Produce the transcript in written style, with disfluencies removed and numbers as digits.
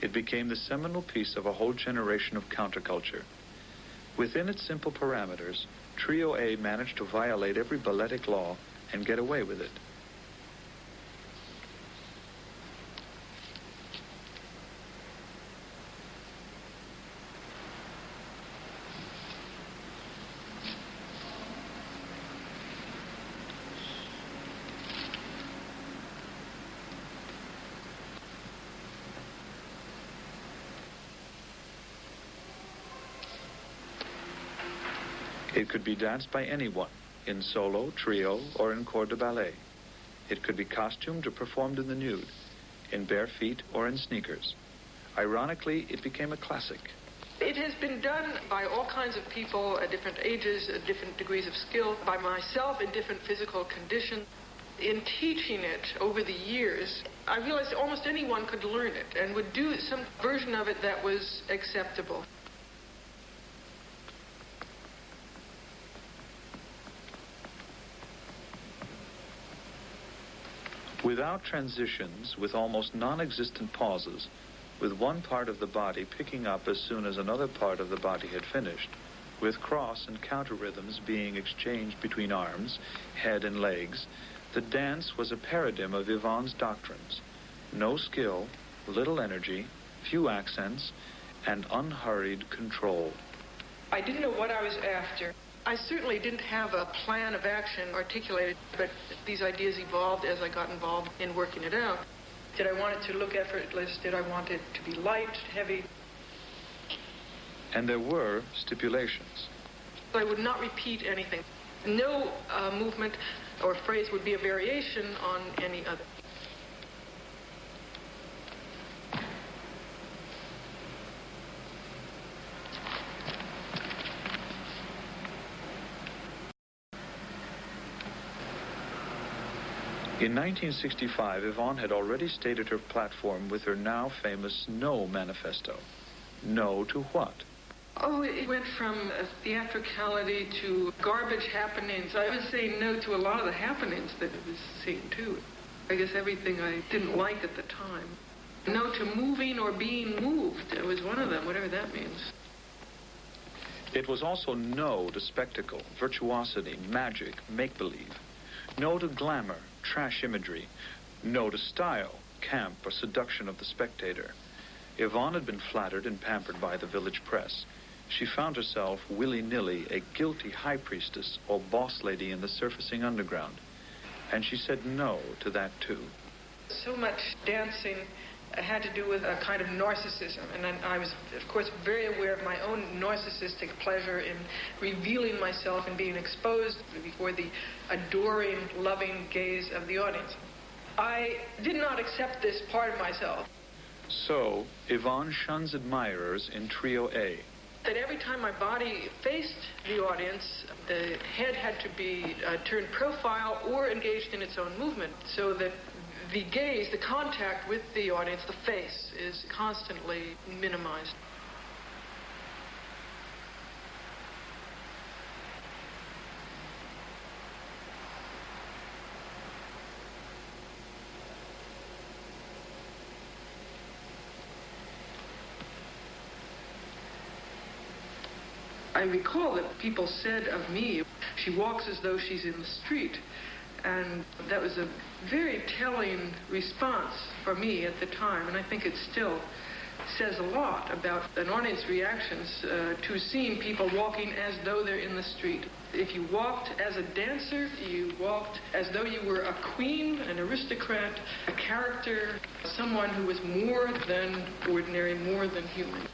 It became the seminal piece of a whole generation of counterculture. Within its simple parameters, Trio A managed to violate every balletic law and get away with it. It could be danced by anyone, in solo, trio, or in corps de ballet. It could be costumed or performed in the nude, in bare feet or in sneakers. Ironically, it became a classic. It has been done by all kinds of people at different ages, at different degrees of skill, by myself in different physical conditions. In teaching it over the years, I realized almost anyone could learn it and would do some version of it that was acceptable. Without transitions, with almost non-existent pauses, with one part of the body picking up as soon as another part of the body had finished, with cross and counter rhythms being exchanged between arms, head and legs, the dance was a paradigm of Yvonne's doctrines. No skill, little energy, few accents, and unhurried control. I didn't know what I was after. I certainly didn't have a plan of action articulated, but these ideas evolved as I got involved in working it out. Did I want it to look effortless? Did I want it to be light, heavy? And there were stipulations. I would not repeat anything. No movement or phrase would be a variation on any other. In 1965, Yvonne had already stated her platform with her now famous No manifesto. No to what? Oh, it went from theatricality to garbage happenings. I was saying no to a lot of the happenings that I was seeing, too. I guess everything I didn't like at the time. No to moving or being moved. It was one of them, whatever that means. It was also no to spectacle, virtuosity, magic, make-believe. No to glamour, trash imagery. No to style, camp, or seduction of the spectator. Yvonne had been flattered and pampered by the village press. She found herself, willy-nilly, a guilty high priestess or boss lady in the surfacing underground. And she said no to that, too. So much dancing had to do with a kind of narcissism. And I was, of course, very aware of my own narcissistic pleasure in revealing myself and being exposed before the adoring, loving gaze of the audience. I did not accept this part of myself. So, Yvonne shuns admirers in Trio A. That every time my body faced the audience, the head had to be turned profile or engaged in its own movement, so that the gaze, the contact with the audience, the face, is constantly minimized. I recall that people said of me, she walks as though she's in the street. And that was a very telling response for me at the time, and I think it still says a lot about an audience reactions to seeing people walking as though they're in the street. If you walked as a dancer, you walked as though you were a queen, an aristocrat, a character, someone who was more than ordinary, more than human.